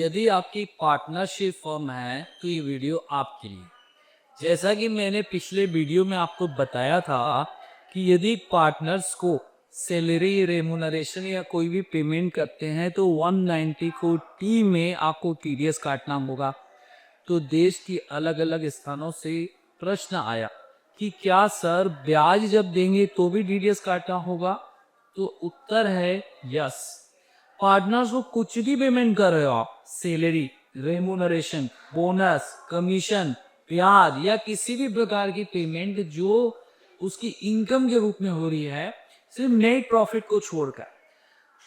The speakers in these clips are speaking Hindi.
यदि आपकी पार्टनरशिप फर्म है तो ये वीडियो आपके लिए। जैसा कि मैंने पिछले वीडियो में आपको बताया था कि यदि पार्टनर्स को सैलरी रेमुनरेशन या कोई भी पेमेंट करते हैं तो 190 को टी में आपको टीडीएस काटना होगा। तो देश की अलग अलग स्थानों से प्रश्न आया कि क्या सर ब्याज जब देंगे तो भी टीडीएस काटना होगा? तो उत्तर है यस। पार्टनर्स को कुछ भी पेमेंट कर रहे हो आप, सैलरी, रेमुनरेशन, बोनस, कमीशन, ब्याज या किसी भी प्रकार की पेमेंट जो उसकी इनकम के रूप में हो रही है, सिर्फ नेट प्रॉफिट को छोड़कर,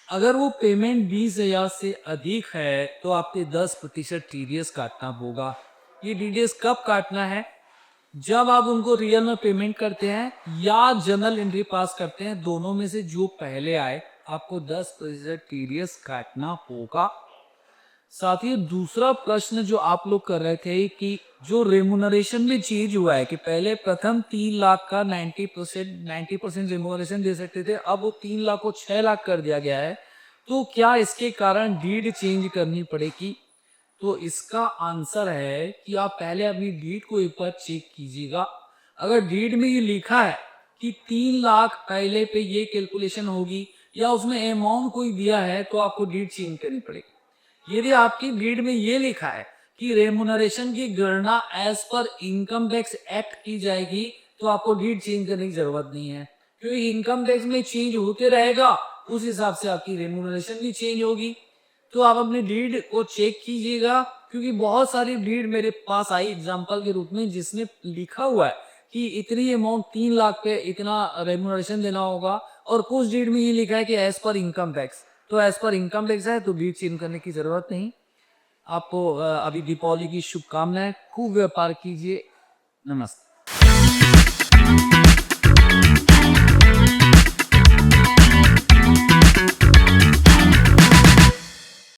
अगर वो पेमेंट 20,000 से अधिक है तो आपके 10% टीडीएस काटना होगा। ये टीडीएस कब काटना है? जब आप उनको रियल में पेमेंट करते हैं या जर्नल एंट्री पास करते हैं, दोनों में से जो पहले आए आपको 10% टीडीएस काटना होगा। साथ ही दूसरा प्रश्न जो आप लोग कर रहे थे कि जो रेमुनरेशन में चेंज हुआ है कि पहले प्रथम 3 लाख का 90% रेमुनरेशन दे सकते थे, अब वो 3 लाख को 6 लाख कर दिया गया है, तो क्या इसके कारण डीड चेंज करनी पड़ेगी? तो इसका आंसर है कि आप पहले अपनी डीड को एक बार चेक कीजिएगा। अगर डीड में ये लिखा है कि 3 लाख पहले पे ये कैलकुलेशन होगी या उसमें अमाउंट कोई दिया है तो आपको डीड चेंज करनी पड़ेगी। यदि आपकी डीड में ये लिखा है कि रेमुनरेशन की गणना as per income tax act की जाएगी तो आपको डीड चेंज करने की जरूरत नहीं है, क्योंकि इनकम टैक्स में चेंज होते रहेगा, उस हिसाब से आपकी रेमुनरेशन भी चेंज होगी। तो आप अपनी डीड को चेक कीजिएगा, क्योंकि बहुत सारी डीड मेरे पास आई एग्जांपल के रूप में जिसने लिखा हुआ है कि इतनी अमाउंट 3 लाख पे इतना रेमुनरेशन देना होगा, और कुछ डीड में ये लिखा है कि एज पर इनकम टैक्स। तो एज पर इनकम टैक्स है तो डीड चेंज करने की जरूरत नहीं। आपको अभी दीपावली की शुभकामनाएं, खूब व्यापार कीजिए। नमस्ते।